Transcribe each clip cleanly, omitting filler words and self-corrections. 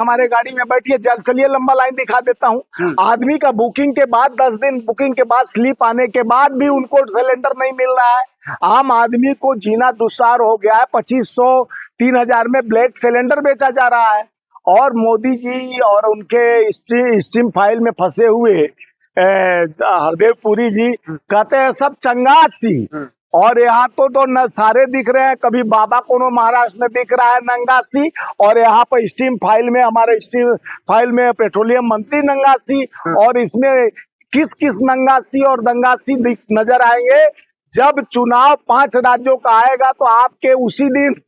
हमारे गाड़ी में बैठिए, चलिए लंबा लाइन दिखा देता हूँ। आदमी का बुकिंग के बाद 10 दिन बुकिंग के बाद स्लिप आने के बाद भी उनको सिलेंडर नहीं मिल रहा है। आम आदमी को जीना दुश्वार हो गया है। 2500 3000 में ब्लैक सिलेंडर बेचा जा रहा है। और मोदी जी और उनके स्टीम फाइल में फंसे हुए हरदेव पुरी जी कहते हैं सब चंगासी। और यहाँ तो न सारे दिख रहे हैं, कभी बाबा कोनो महाराष्ट्र में दिख रहा है नंगासी, और यहाँ पर स्टीम फाइल में हमारे स्टीम फाइल में पेट्रोलियम मंत्री नंगासी। और इसमें किस किस नंगासी और दंगासी नजर आएंगे जब चुनाव 5 राज्यों का आएगा। तो आपके उसी दिन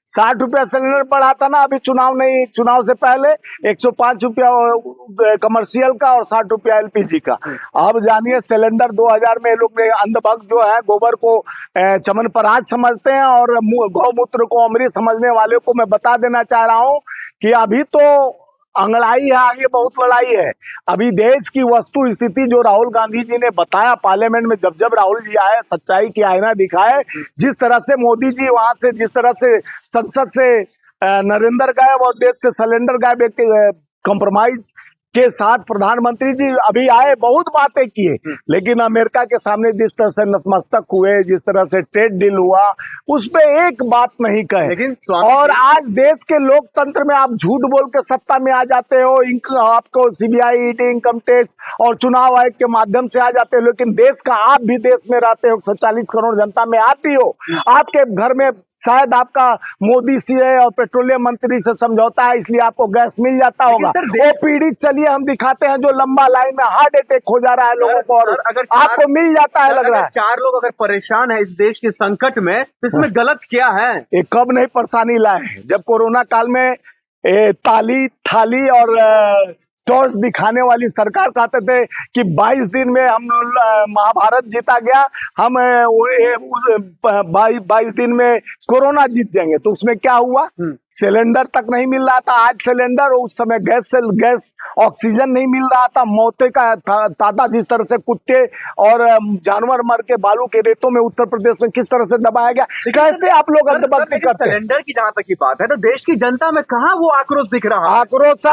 60 रुपया सिलेंडर बढ़ा था ना, अभी चुनाव नहीं, चुनाव से पहले 105 रुपया कमर्शियल का और 60 रुपया एलपीजी का। अब जानिए सिलेंडर 2000 में लोग अंधभक्त जो है गोबर को चमनप्राश समझते हैं और गौमूत्र को अमृत समझने वाले को मैं बता देना चाह रहा हूँ कि अभी तो अंगड़ाई है, आगे बहुत लड़ाई है। अभी देश की वस्तु स्थिति जो राहुल गांधी जी ने बताया पार्लियामेंट में, जब राहुल जी आए सच्चाई की आईना दिखाए, जिस तरह से मोदी जी वहां से जिस तरह से संसद से नरेंद्र गायब और देश से सिलेंडर गायब एक कंप्रोमाइज के साथ प्रधानमंत्री जी अभी आए, बहुत बातें किए, लेकिन अमेरिका के सामने जिस तरह से नतमस्तक हुए, जिस तरह से ट्रेड डील हुआ, उस पे एक बात नहीं कहे। लेकिन और आज देश के लोकतंत्र में आप झूठ बोल के सत्ता में आ जाते हो, आपको सीबीआई ईडी इनकम टैक्स और चुनाव आयोग के माध्यम से आ जाते हो, लेकिन देश का आप भी देश में रहते हो, 140 करोड़ जनता में आती हो, आपके घर में शायद आपका मोदी सी है और पेट्रोलियम मंत्री से समझौता है, इसलिए आपको गैस मिल जाता होगा। वो पीड़ित चलिए हम दिखाते हैं जो लंबा लाइन में हार्ट अटैक हो जा रहा है लोगों को, और अगर आपको मिल जाता है, लग रहा है 4 लोग अगर परेशान है इस देश के संकट में, तो इसमें गलत क्या है? ये कब नहीं परेशानी लाए, जब कोरोना काल में ताली थाली और टॉर्च दिखाने वाली सरकार कहते थे कि 22 दिन में हम महाभारत जीता गया, हम 22 दिन में कोरोना जीत जाएंगे। तो उसमें क्या हुआ, सिलेंडर तक नहीं मिल रहा था। आज सिलेंडर, उस समय गैस ऑक्सीजन नहीं मिल रहा था, मौतें का तादाद जिस तरह से कुत्ते और जानवर मर के बालू के रेतों में उत्तर प्रदेश में किस तरह से दबाया गया, कैसे आप लोग अंधभक्ति करते हैं। सिलेंडर की जहां तक की बात है तो देश की जनता में कहाँ वो आक्रोश दिख रहा है? आक्रोश है,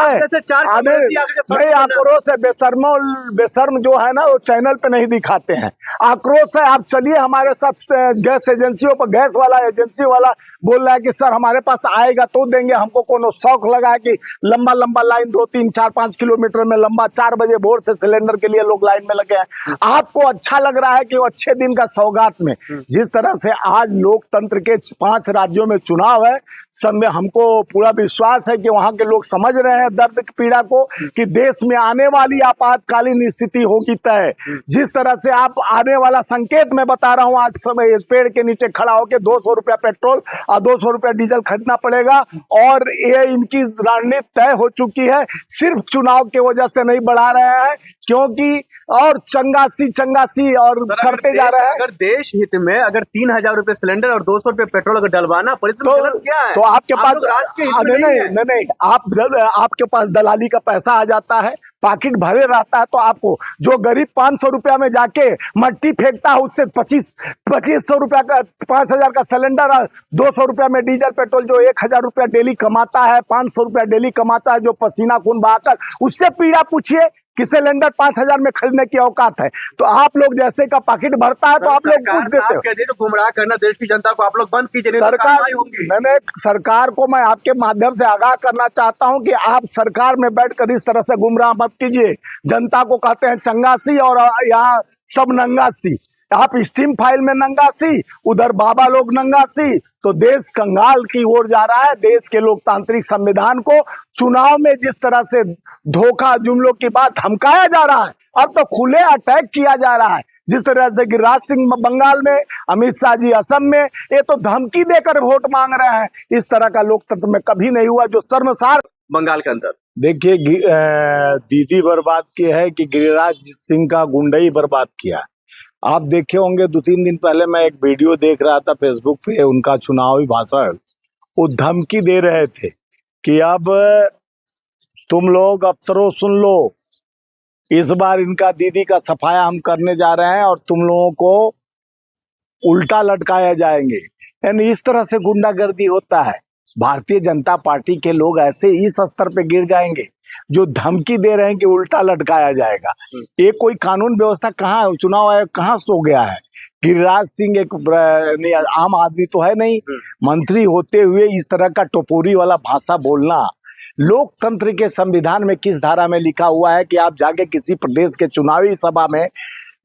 नहीं आक्रोश है, बेशर्म जो है ना वो चैनल पे नहीं दिखाते हैं। आक्रोश है। आप चलिए हमारे साथ गैस एजेंसियों पर, गैस वाला एजेंसी वाला बोल रहा है कि सर हमारे पास आएगा तो देंगे, हमको कोनो शौक लगा कि लंबा लंबा लाइन 2 3 4 5 किलोमीटर में लंबा 4 बजे भोर से सिलेंडर के लिए लोग लाइन में लगे हैं। आपको अच्छा लग रहा है कि वो अच्छे दिन का सौगात में, जिस तरह से आज लोकतंत्र के 5 राज्यों में चुनाव है, सब में हमको पूरा विश्वास है कि वहां के लोग समझ रहे हैं दर्द की पीड़ा को, कि देश में आने वाली आपातकालीन स्थिति होगी तय। जिस तरह से आप आने वाला संकेत मैं बता रहा हूं, आज समय इस पेड़ के नीचे खड़ा होकर 200 रुपया पेट्रोल और 200 रुपया डीजल खरीदना पड़ेगा, और ये इनकी रणनीति तय हो चुकी है। सिर्फ चुनाव की वजह से नहीं बढ़ा रहे हैं, क्योंकि और चंगासी और करते जा रहे हैं। अगर देश हित में अगर 3000 रुपए सिलेंडर और 200 रुपए पेट्रोल अगर डलवाना पड़े तो गलत क्या है? तो आपके पास नहीं, आपके पास दलाली का पैसा आ जाता है, पाकिट भरे रहता है, तो आपको जो गरीब 500 रुपया में जाके मट्टी फेंकता है, उससे 2500 रुपया का 5000 का सिलेंडर और 200 रुपया में डीजल पेट्रोल, जो 1000 रुपया डेली कमाता है, 500 रुपया डेली कमाता है, जो पसीना खून बहाकर, उससे पीड़ा पूछिए कि सिलेंडर 5000 में खरीदने की औकात है। तो आप लोग जैसे का पाकिट भरता है तो आप लोग पूछ देते हो। तो गुमराह करना देश की जनता को आप लोग बंद कीजिए। मैंने सरकार को मैं आपके माध्यम से आगाह करना चाहता हूं कि आप सरकार में बैठकर इस तरह से गुमराह मत कीजिए। जनता को कहते हैं चंगासी और यहाँ सब नंगासी। आप स्टीम फाइल में नंगासी, उधर बाबा लोग नंगासी, तो देश कंगाल की ओर जा रहा है। देश के लोकतांत्रिक संविधान को चुनाव में जिस तरह से धोखा जुमलों की बात धमकाया जा रहा है, अब तो खुले अटैक किया जा रहा है। जिस तरह से गिरिराज सिंह बंगाल में, अमित शाह जी असम में, ये तो धमकी देकर वोट मांग रहे हैं। इस तरह का लोकतंत्र में कभी नहीं हुआ, जो शर्मसार। बंगाल के अंदर देखिए दीदी बर्बाद की है कि गिरिराज सिंह का गुंडई बर्बाद किया। आप देखे होंगे 2-3 दिन पहले मैं एक वीडियो देख रहा था फेसबुक पे, उनका चुनावी भाषण, वो धमकी दे रहे थे कि अब तुम लोग अफसरों सुन लो, इस बार इनका दीदी का सफाया हम करने जा रहे हैं और तुम लोगों को उल्टा लटकाया जाएंगे। यानी इस तरह से गुंडागर्दी होता है। भारतीय जनता पार्टी के लोग ऐसे इस स्तर पे गिर जाएंगे जो धमकी दे रहे हैं कि उल्टा लटकाया जाएगा। ये कोई कानून व्यवस्था कहाँ है? चुनाव आयोग कहाँ सो गया है? गिरिराज सिंह एक नहीं, आम आदमी तो है नहीं, मंत्री होते हुए इस तरह का टपोरी वाला भाषा बोलना। लोकतंत्र के संविधान में किस धारा में लिखा हुआ है कि आप जाके किसी प्रदेश के चुनावी सभा में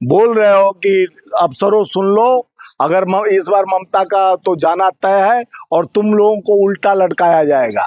बोल रहे हो कि अफसरों सुन लो, अगर इस बार ममता का तो जाना तय है और तुम लोगों को उल्टा लटकाया जाएगा।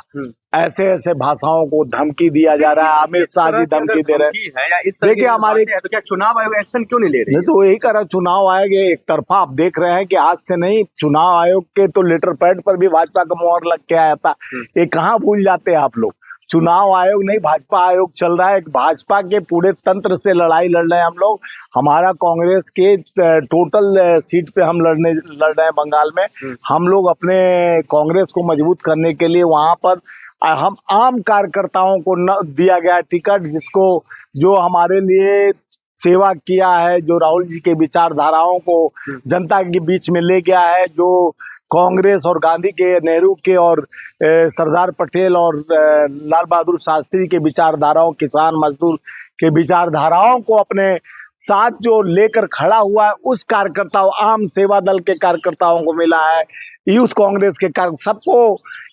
ऐसे ऐसे भाषाओं को धमकी दिया जा रहा है। अमित शाह जी धमकी दे रहे हैं। देखिए हमारे तो क्या चुनाव आयोग एक्शन क्यों नहीं ले रही? तो यही कह रहा, चुनाव आयोग एक तरफा आप देख रहे हैं कि आज से नहीं, चुनाव आयोग के तो लेटर पैड पर भी भाजपा का मोहर लग के आया था। ये कहाँ भूल जाते हैं आप लोग? चुनाव आयोग नहीं, भाजपा आयोग चल रहा है। भाजपा के पूरे तंत्र से लड़ाई लड़ रहे हैं हम लोग। हमारा कांग्रेस के टोटल सीट पे हम लड़ रहे हैं बंगाल में। हम लोग अपने कांग्रेस को मजबूत करने के लिए वहां पर हम आम कार्यकर्ताओं को न दिया गया टिकट, जिसको जो हमारे लिए सेवा किया है, जो राहुल जी के विचारधाराओं को जनता के बीच में ले गया है, जो कांग्रेस और गांधी के, नेहरू के और सरदार पटेल और लाल बहादुर शास्त्री के विचारधाराओं, किसान मजदूर के विचारधाराओं को अपने साथ जो लेकर खड़ा हुआ है, उस कार्यकर्ताओं, आम सेवा दल के कार्यकर्ताओं को मिला है, यूथ कांग्रेस के सबको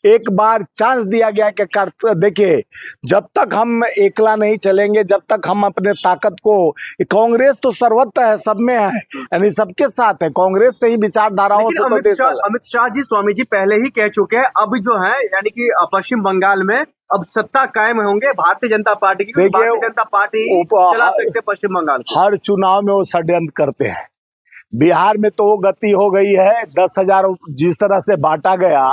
एक बार चांस दिया गया कि देखिए, जब तक हम एकला नहीं चलेंगे, जब तक हम अपने ताकत को, कांग्रेस तो सर्वत्र है, सब में है, यानी सबके साथ है, कांग्रेस से ही विचारधाराओं से अमित शाह जी, स्वामी जी पहले ही कह चुके हैं, अब जो है यानी कि पश्चिम बंगाल में अब सत्ता कायम होंगे भारतीय जनता पार्टी की। भारतीय जनता पार्टी चला सकते पश्चिम बंगाल को। हर चुनाव में वो षड्यंत्र करते हैं। बिहार में तो वो गति हो गई है, 10,000 जिस तरह से बांटा गया,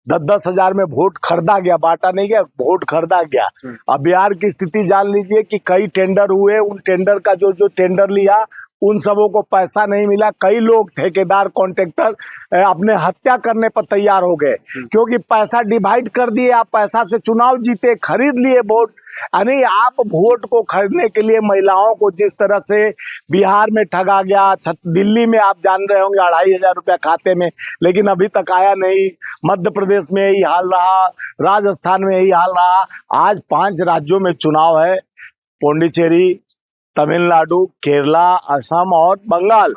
10,000 में वोट खरीदा गया, बांटा नहीं गया, वोट खरीदा गया। अब बिहार की स्थिति जान लीजिए कि कई टेंडर हुए, उन टेंडर का जो टेंडर लिया उन सबों को पैसा नहीं मिला। कई लोग ठेकेदार, कॉन्ट्रैक्टर अपने हत्या करने पर तैयार हो गए, क्योंकि पैसा डिवाइड कर दिए, आप पैसा से चुनाव जीते, खरीद लिए वोट। यानी आप वोट को खरीदने के लिए महिलाओं को जिस तरह से बिहार में ठगा गया, दिल्ली में आप जान रहे होंगे 2,500 रुपया खाते में, लेकिन अभी तक आया नहीं। मध्य प्रदेश में यही हाल रहा, राजस्थान में यही हाल रहा। आज 5 राज्यों में चुनाव है, पौंडीचेरी, तमिलनाडु, केरला, असम और बंगाल।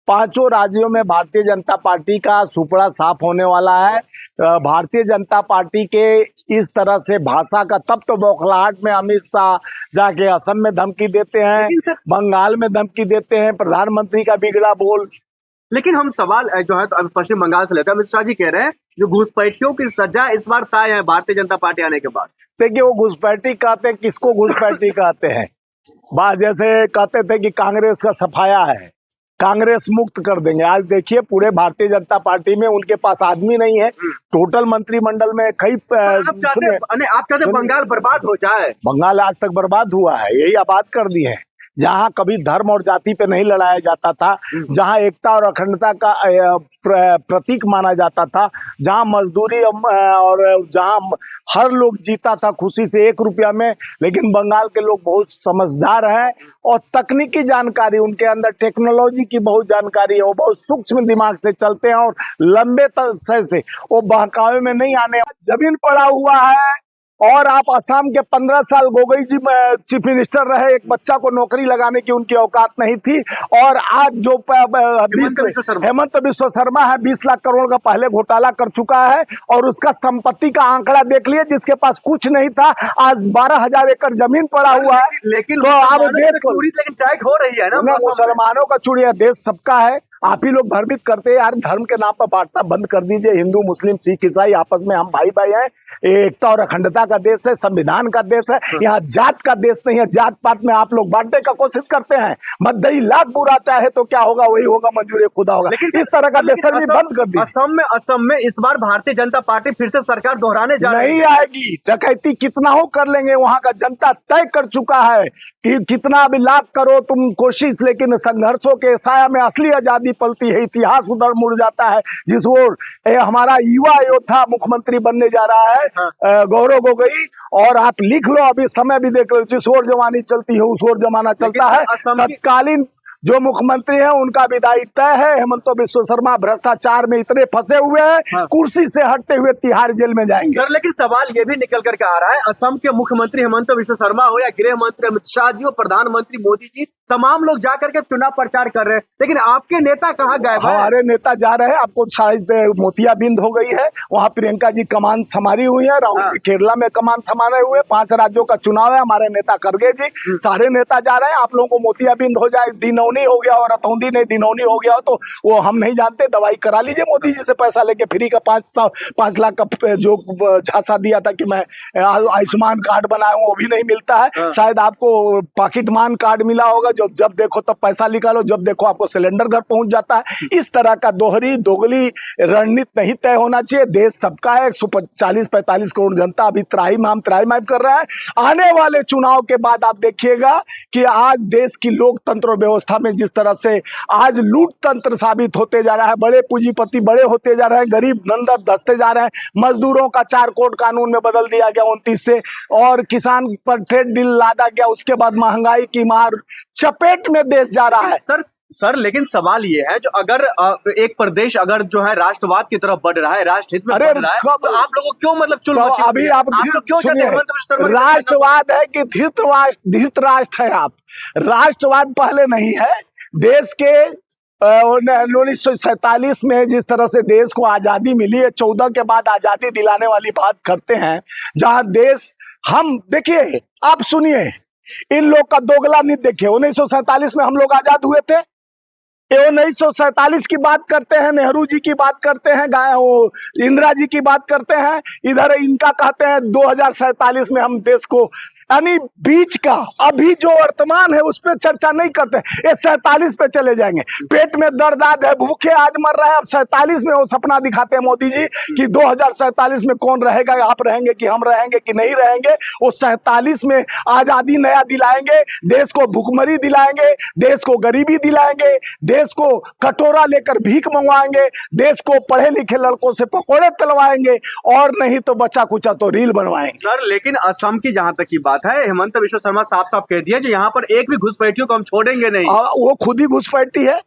5 राज्यों में भारतीय जनता पार्टी का सुपड़ा साफ होने वाला है। भारतीय जनता पार्टी के इस तरह से भाषा का, तब तो बौखलाहट में अमित शाह जाके असम में धमकी देते हैं, बंगाल में धमकी देते हैं, प्रधानमंत्री का बिगड़ा बोल। लेकिन हम सवाल जो है तो पश्चिम बंगाल से लेते हैं। अमित शाह जी कह रहे हैं जो घुसपैठियों की सजा इस बार तय है भारतीय जनता पार्टी आने के बाद। देखिए, वो घुसपैठी कहते हैं, किसको घुसपैठी कहते हैं? बात जैसे कहते थे कि कांग्रेस का सफाया है, कांग्रेस मुक्त कर देंगे। आज देखिए पूरे भारतीय जनता पार्टी में उनके पास आदमी नहीं है। टोटल मंत्रिमंडल में कई आप चाहते बंगाल बर्बाद हो जाए? बंगाल आज तक बर्बाद हुआ है, यही आबाद कर दिए हैं। जहां कभी धर्म और जाति पे नहीं लड़ाया जाता था, जहां एकता और अखंडता का प्रतीक माना जाता था, जहां मजदूरी और जहां हर लोग जीता था खुशी से 1 रुपया में। लेकिन बंगाल के लोग बहुत समझदार हैं और तकनीकी जानकारी, उनके अंदर टेक्नोलॉजी की बहुत जानकारी है, वो बहुत सूक्ष्म दिमाग से चलते हैं और लंबे समय से वो बहकावे में नहीं आने। जमीन पड़ा हुआ है। और आप असम के 15 साल गोगोई जी चीफ मिनिस्टर रहे, एक बच्चा को नौकरी लगाने की उनकी औकात नहीं थी। और आज जो हेमंत बिस्वा शर्मा है, 20 लाख करोड़ का पहले घोटाला कर चुका है और उसका संपत्ति का आंकड़ा देख लिए, जिसके पास कुछ नहीं था आज 12,000 एकड़ जमीन पड़ा हुआ है। लेकिन तो आप लेकिन चेक हो रही है ना, मुसलमानों का चूड़ी है, देश सबका है। आप ही लोग भ्रमित करते हैं यार, धर्म के नाम पर बांटना बंद कर दीजिए। हिंदू, मुस्लिम, सिख, ईसाई आपस में हम भाई भाई हैं। एकता और अखंडता का देश है, संविधान का देश है, यहाँ जात का देश नहीं है। जात पात में आप लोग बांटने का कोशिश करते हैं। मद्दई लाख बुरा चाहे तो क्या होगा, वही होगा, मंजूर खुदा होगा। लेकिन इस तरह का बेसर बंद कर दी। असम में इस बार भारतीय जनता पार्टी फिर से सरकार दोहराने जा रही है। नहीं आएगी। डकैती कितना हो कर लेंगे, वहां का जनता तय कर चुका है कि कितना भी लाख करो तुम कोशिश, लेकिन संघर्षों के साया में असली आजादी पलती है, इतिहास उधर मुड़ जाता है। जिस ओर हमारा युवा योद्धा मुख्यमंत्री बनने जा रहा है, गौरव गोगोई, और आप लिख लो, अभी समय भी देख लो, जिस ओर जवानी चलती है उस ओर जमाना चलता है। तत्कालीन जो मुख्यमंत्री है उनका विदाई तय है। हेमंत बिश्व शर्मा भ्रष्टाचार में इतने फंसे हुए हैं, हाँ। कुर्सी से हटते हुए तिहाड़ जेल में जाएंगे। सर लेकिन सवाल ये भी निकल करके आ रहा है, असम के मुख्यमंत्री हेमंत बिश्व शर्मा हो या गृह मंत्री अमित शाह जी हो, प्रधानमंत्री मोदी जी, तमाम लोग जाकर के चुनाव प्रचार कर रहे हैं, लेकिन आपके नेता कहाँ गए? हमारे नेता जा रहे हैं, आपको शायद मोतियाबिंद हो गई है, वहाँ प्रियंका जी कमान संभाली हुई है, राहुल जी केरला में कमान संभाले हुए, 5 राज्यों का चुनाव है, हमारे नेता खड़गे जी, सारे नेता जा रहे हैं। आप लोगों को मोतियाबिंद हो जाए, दिनौनी हो गया और रतौंदी नहीं दिनौनी हो गया हो तो वो हम नहीं जानते, दवाई करा लीजिए मोदी जी से पैसा लेके, फ्री का 5 लाख का जो झांसा दिया था कि मैं आयुष्मान कार्ड बनाया हूँ वो भी नहीं मिलता है। शायद आपको पॉकेटमान कार्ड मिला होगा, जब देखो तब पैसा निकालो, जब देखो आपको सिलेंडर घर पहुंच जाता है। इस तरह का दोहरी दोगली रणनीति नहीं तय होना चाहिए। देश सबका है, 140-45 करोड़ जनता अभी त्राहिमाम कर रहा है। आने वाले चुनाव के बाद आप देखिएगा कि आज देश की लोकतंत्र व्यवस्था में जिस तरह से आज लूट तंत्र साबित होते जा रहा है, बड़े पूंजीपति बड़े होते जा रहे हैं, गरीब नंदर धसते जा रहे हैं, मजदूरों का 4 कोड कानून में बदल दिया गया 29 से, और किसान पर ट्रेड डील लादा गया, उसके बाद महंगाई की मार चपेट में देश जा रहा है। सर लेकिन सवाल ये है, जो अगर एक प्रदेश अगर जो है राष्ट्रवाद की तरफ बढ़ रहा है, राष्ट्रहित में बढ़ रहा है, तो आप लोगों क्यों मतलब तो अभी आप लोग क्यों राष्ट्रवाद है कि धृतराष्ट्र है? आप राष्ट्रवाद पहले नहीं है देश के 1947 में जिस तरह से देश को आजादी मिली है, 14 के बाद आजादी दिलाने वाली बात करते हैं, जहां देश हम देखिए, आप सुनिए, इन लोग का दोगला नहीं देखिए। 1947 में हम लोग आजाद हुए थे, 1947 की बात करते हैं, नेहरू जी की बात करते हैं, इंदिरा जी की बात करते हैं, इधर इनका कहते हैं 2047 में हम देश को, यानी बीच का अभी जो वर्तमान है उस पर चर्चा नहीं करते, ये 47 पे चले जाएंगे। पेट में दर्द है, भूखे आज मर रहे हैं, अब 47 में वो सपना दिखाते हैं मोदी जी कि 2047 में कौन रहेगा, आप रहेंगे कि हम रहेंगे कि नहीं रहेंगे। वो 47 में आजादी नया दिलाएंगे, देश को भूखमरी दिलाएंगे, देश को गरीबी दिलाएंगे, देश को कटोरा लेकर भीख मंगवाएंगे, देश को पढ़े लिखे लड़कों से पकौड़े तलवाएंगे, और नहीं तो बच्चा कुचा तो रील बनवाएंगे। सर लेकिन असम की जहां तक की बात है, हेमंत बिश्व शर्मा साफ साफ कह दिया जो यहाँ पर एक भी घुसपैठियों को हम छोड़ेंगे नहीं। वो खुद ही घुसपैठी है,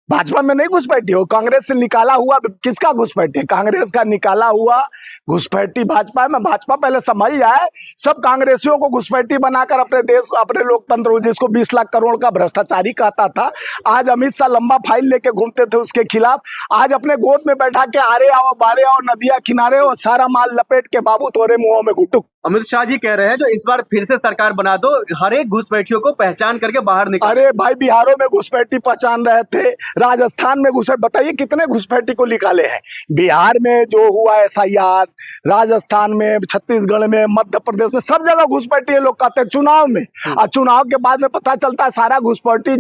भाजपा में नहीं घुसपैठी हो, कांग्रेस से निकाला हुआ किसका घुसपैठी है? कांग्रेस का निकाला हुआ घुसपैठी भाजपा में। भाजपा पहले समझ जाए, सब कांग्रेसियों को घुसपैठी बनाकर अपने देश अपने लोकतंत्र, जिसको 20 लाख करोड़ का भ्रष्टाचारी कहता था, आज अमित शाह लंबा फाइल लेके घूमते थे उसके खिलाफ, आज अपने गोद में बैठा के आरे आओ बारे आओ नदिया किनारे हो, सारा माल लपेट के बाबू तोरे मुंहों में घुटुक। अमित शाह जी कह रहे हैं जो इस बार फिर से सरकार बना दो, हर एक घुसपैठियों को पहचान करके बाहर निकाल। अरे भाई, बिहारों में घुसपैठी पहचान रहे थे, राजस्थान में बताइए कितने घुसपैठी को निकाले हैं। बिहार में जो हुआ SIR, राजस्थान में, छत्तीसगढ़ में, मध्य प्रदेश में, सब जगह घुसपैठी है। लोग कहते हैं चुनाव में, और चुनाव के बाद में पता चलता है सारा घुसपैठी,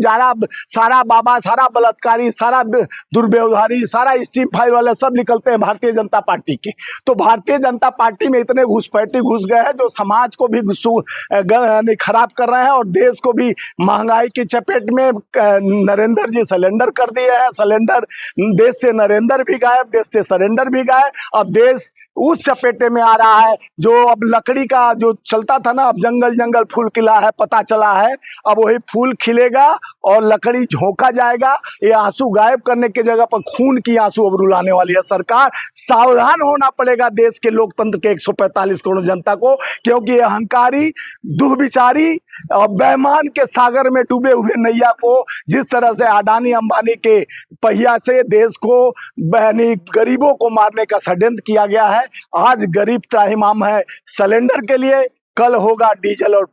सारा बाबा, सारा बलात्कारी, सारा दुर्व्यवहारी, सारा स्टीम फाइल वाले सब निकलते हैं भारतीय जनता पार्टी के। तो भारतीय जनता पार्टी में इतने घुसपैठी घुस गए हैं जो समाज को भी खराब कर रहे हैं और देश को भी महंगाई की चपेट में। नरेंद्र जी सिलेंडर कर दिए हैं, सिलेंडर देश से नरेंद्र भी गायब, देश से सिलेंडर भी गायब। अब देश उस चपेटे में आ रहा है जो अब लकड़ी का जो चलता था ना, अब जंगल जंगल फूल खिला है, पता चला है अब वही फूल खिलेगा और लकड़ी झोंका जाएगा। ये आंसू गायब करने की जगह पर खून की आंसू अब रुलाने वाली है सरकार। सावधान होना पड़ेगा देश के लोकतंत्र के 145 करोड़ जनता को, क्योंकि ये अहंकारी, दुर्विचारी और बेईमान के सागर में डूबे हुए नैया को जिस तरह से अडानी अंबानी के पहिया से देश को, गरीबों को मारने का षड्यंत्र किया गया है। आज गरीब त्राहिमाम है सिलेंडर के लिए, कल होगा डीजल और